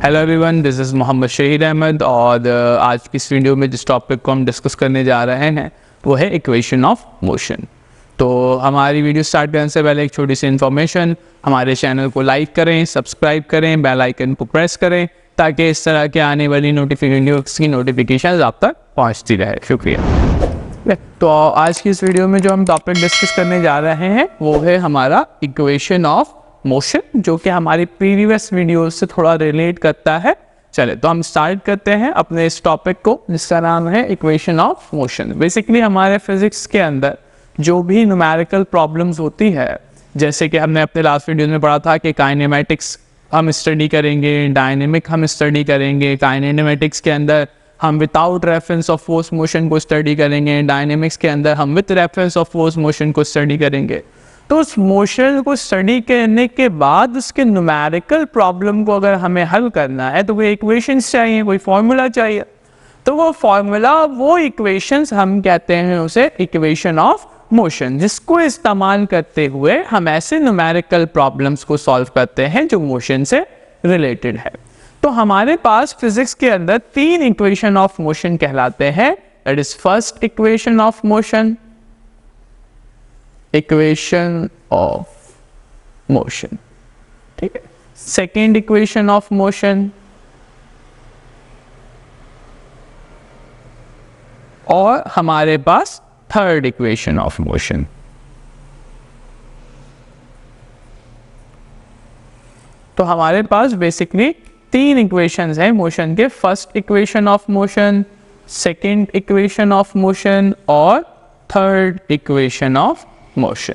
Hello everyone, this is Mohammad Shahid Ahmed और आज की इस वीडियो में जिस टॉपिक को हम डिस्कस करने जा रहे हैं वो है इक्वेशन ऑफ मोशन। तो हमारी वीडियो स्टार्ट करने से पहले एक छोटी सी इन्फॉर्मेशन, हमारे चैनल को लाइक करें, सब्सक्राइब करें, बेल आइकन को प्रेस करें ताकि इस तरह के आने वाली वीडियोस की नोटिफिकेशन आप तक पहुँचती रहे। शुक्रिया। तो आज की इस वीडियो में जो हम टॉपिक डिस्कस करने जा रहे हैं वो है हमारा इक्वेशन ऑफ मोशन, जो कि हमारी प्रीवियस वीडियो से थोड़ा रिलेट करता है। चले तो हम स्टार्ट करते हैं अपने इस टॉपिक को जिसका नाम है इक्वेशन ऑफ मोशन। बेसिकली हमारे फिजिक्स के अंदर जो भी न्यूमेरिकल प्रॉब्लम्स होती है, जैसे कि हमने अपने लास्ट वीडियो में पढ़ा था कि काइनेमेटिक्स हम स्टडी करेंगे, डायनेमिक हम स्टडी करेंगे। काइनेमेटिक्स के अंदर हम without reference of force motion को स्टडी करेंगे, डायनेमिक्स के अंदर हम with reference of force motion को स्टडी करेंगे। तो उस मोशन को स्टडी करने के बाद उसके न्यूमेरिकल प्रॉब्लम को अगर हमें हल करना है तो कोई इक्वेशंस चाहिए, कोई फॉर्मूला चाहिए। तो वो फॉर्मूला, वो इक्वेशंस हम कहते हैं उसे इक्वेशन ऑफ मोशन, जिसको इस्तेमाल करते हुए हम ऐसे न्यूमेरिकल प्रॉब्लम्स को सॉल्व करते हैं जो मोशन से रिलेटेड है। तो हमारे पास फिजिक्स के अंदर तीन इक्वेशन ऑफ मोशन कहलाते हैं। That is first equation of motion, equation of motion, ठीक है, सेकेंड इक्वेशन ऑफ मोशन और हमारे पास थर्ड इक्वेशन ऑफ मोशन। तो हमारे पास बेसिकली तीन इक्वेशंस हैं मोशन के, first equation of motion, second equation of motion और थर्ड इक्वेशन ऑफ मोशन।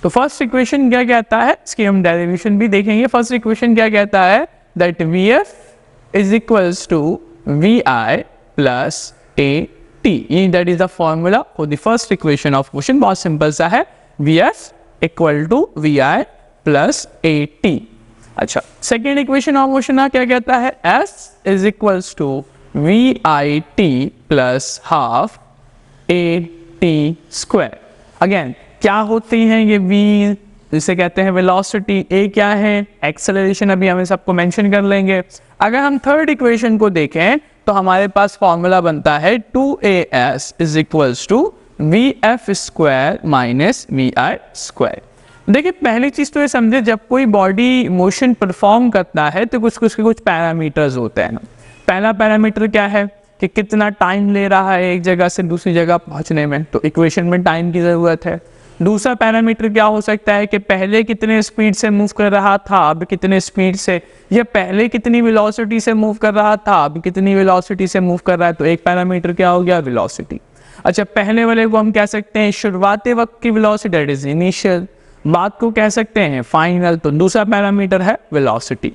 तो फर्स्ट इक्वेशन क्या कहता है, इसकी हम डेरिवेशन भी देखेंगे। फर्स्ट इक्वेशन क्या कहता है, that Vf is equals to Vi plus AT। That is the formula for the first equation of motion. बहुत सिंपल सा है, Vf equal to Vi plus AT। अच्छा, सेकेंड इक्वेशन ऑफ मोशन क्या कहता है, S is equals to VIT plus half AT square. Again क्या होती हैं ये V, जिसे कहते हैं वेलोसिटी, A क्या है, एक्सेलरेशन, अभी हम सबको मेंशन कर लेंगे। अगर हम थर्ड इक्वेशन को देखें तो हमारे पास फॉर्मूला बनता है 2AS is equals to VF square minus VI square. देखिए, पहली चीज तो ये समझे, जब कोई बॉडी मोशन परफॉर्म करता है तो कुछ पैरामीटर्स होते हैं। पहला पैरामीटर क्या है कि कितना टाइम ले रहा है एक जगह से दूसरी जगह पहुंचने में, तो इक्वेशन में टाइम की जरूरत है। दूसरा पैरामीटर क्या हो सकता है कि पहले कितने स्पीड से मूव कर रहा था, अब कितने स्पीड से, या पहले कितनी वेलोसिटी से मूव कर रहा था, अब कितनी वेलोसिटी से मूव कर रहा है। तो एक पैरामीटर क्या हो गया, वेलोसिटी। अच्छा, पहले वाले को हम कह सकते हैं शुरुआती वक्त की वेलोसिटी, दैट इज इनिशियल। बाद को कह सकते हैं फाइनल। तो दूसरा पैरामीटर है वेलोसिटी।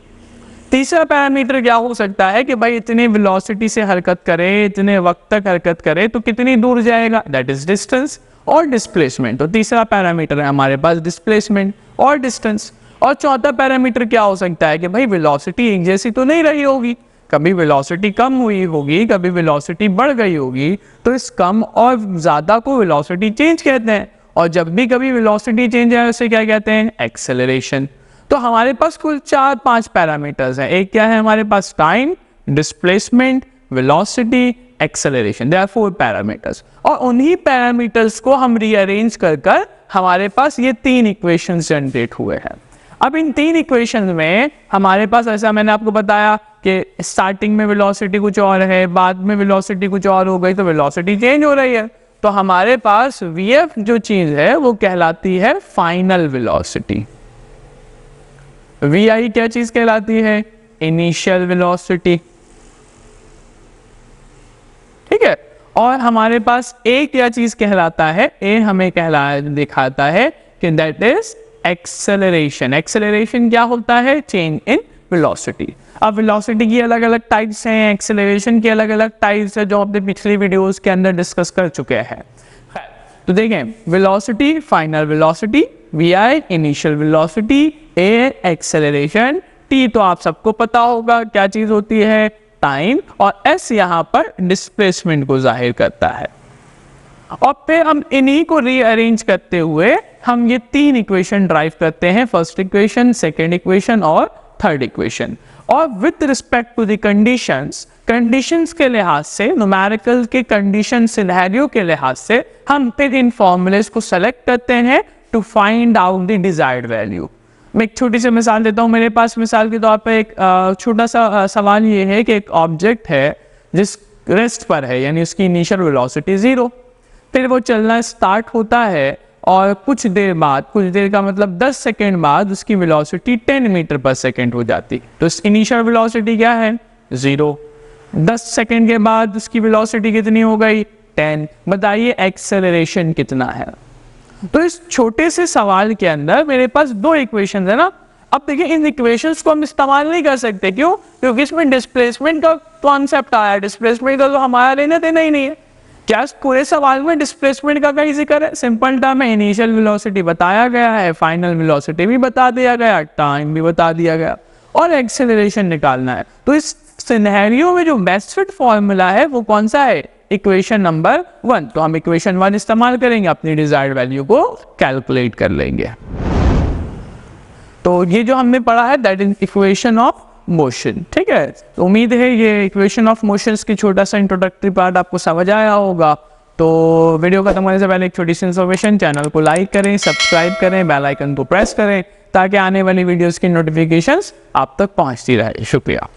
तीसरा पैरामीटर क्या हो सकता है कि भाई इतनी वेलोसिटी से हरकत करे, इतने वक्त तक हरकत करे तो कितनी दूर जाएगा, दैट इज डिस्टेंस और डिस्प्लेसमेंट। तो तीसरा पैरामीटर है हमारे पास डिस्प्लेसमेंट और डिस्टेंस। और चौथा पैरामीटर क्या हो सकता है कि भाई वेलोसिटी एक जैसी तो नहीं रही होगी, कभी वेलोसिटी कम हुई होगी, कभी वेलोसिटी बढ़ गई होगी। तो इस कम और ज्यादा को वेलोसिटी चेंज कहते हैं, और जब भी कभी वेलोसिटी चेंज है उसे क्या कहते हैं, एक्सेलरेशन। तो हमारे पास कुल 4-5 पैरामीटर्स हैं। एक क्या है हमारे पास, time, displacement, velocity, acceleration. There are 4 parameters, और उन्हीं पैरामीटर्स को हम रीअरेंज कर हमारे पास ये तीन इक्वेशंस जनरेट हुए हैं। अब इन तीन इक्वेशंस में हमारे पास, ऐसा मैंने आपको बताया कि स्टार्टिंग में वेलोसिटी कुछ और है, बाद में वेलोसिटी कुछ और हो गई, तो वेलोसिटी चेंज हो रही है। तो हमारे पास Vf जो चीज है वो कहलाती है फाइनल वेलोसिटी। Vi क्या चीज कहलाती है, इनिशियल वेलोसिटी, ठीक है। और हमारे पास A क्या चीज कहलाता है, A हमें दिखाता है कि दैट इज एक्सेलरेशन। एक्सेलरेशन क्या होता है, चेंज इन वेलोसिटी। अब वेलोसिटी की अलग अलग टाइप्स हैं, एक्सेलरेशन की अलग अलग टाइप्स है, जो अपने पिछली वीडियोस के अंदर डिस्कस कर चुके हैं। तो देखें, velocity, final velocity, Vi initial velocity, A acceleration, T तो आप सबको पता होगा क्या चीज होती है, टाइम, और S यहाँ पर डिस्प्लेसमेंट को जाहिर करता है। और फिर हम इन्हीं को रीअरेंज करते हुए हम ये तीन इक्वेशन ड्राइव करते हैं, फर्स्ट इक्वेशन, सेकेंड इक्वेशन और थर्ड इक्वेशन। और with respect to the conditions के लिहाज से, न्यूमेरिकल के कंडीशन सिनेरियो के लिहाज से हम फिर इन फॉर्मूलेज को सेलेक्ट करते हैं to find out the desired value. मैं एक छोटी सी मिसाल देता हूँ। मेरे पास मिसाल के तौर पर एक छोटा सा सवाल ये है कि एक ऑब्जेक्ट है जिस रेस्ट पर है, यानी उसकी इनिशियल वेलोसिटी 0, फिर वो चलना स्टार्ट होता है और कुछ देर का मतलब 10 सेकेंड बाद उसकी वेलोसिटी 10 मीटर पर सेकेंड हो जाती। तो इनिशियल वेलोसिटी क्या है? 0। 10 सेकेंड के बाद उसकी वेलोसिटी कितनी हो गई? 10। बताइए एक्सेलरेशन कितना है? तो इस छोटे से सवाल के अंदर मेरे पास दो इक्वेशन है ना। अब देखिए, इन इक्वेशंस को हम इस्तेमाल नहीं कर सकते। क्यों? क्योंकि इसमें डिस्प्लेसमेंट का कॉन्सेप्ट आया है। डिस्प्लेसमेंट का तो हमारा लेना देना ही नहीं है। क्या पूरे सवाल में डिस्प्लेसमेंट का कहीं जिक्र है? सिंपल टर्म है, इनिशियल वेलोसिटी बताया गया है, फाइनल वेलोसिटी भी बता दिया गया, टाइम भी बता दिया गया, और एक्सेलरेशन निकालना है। तो इस सिनेरियो में जो बेस्ट फिट फॉर्मूला है वो कौन सा है? Equation number 1। तो हम इक्वेशन 1 इस्तेमाल करेंगे, अपनी डिजायर्ड वैल्यू को कैलकुलेट कर लेंगे। तो ये जो हमने पढ़ा है that is equation of motion. ठीक है, तो उम्मीद है ये इक्वेशन ऑफ मोशंस की छोटा सा इंट्रोडक्टरी पार्ट आपको समझ आया होगा। तो वीडियो खत्म होने से पहले एक छोटी सी इन्फॉर्मेशन, चैनल को लाइक करें, सब्सक्राइब करें, बेल आइकन को प्रेस करें ताकि आने वाली वीडियोस की नोटिफिकेशंस आप तक पहुंचती रहे। शुक्रिया।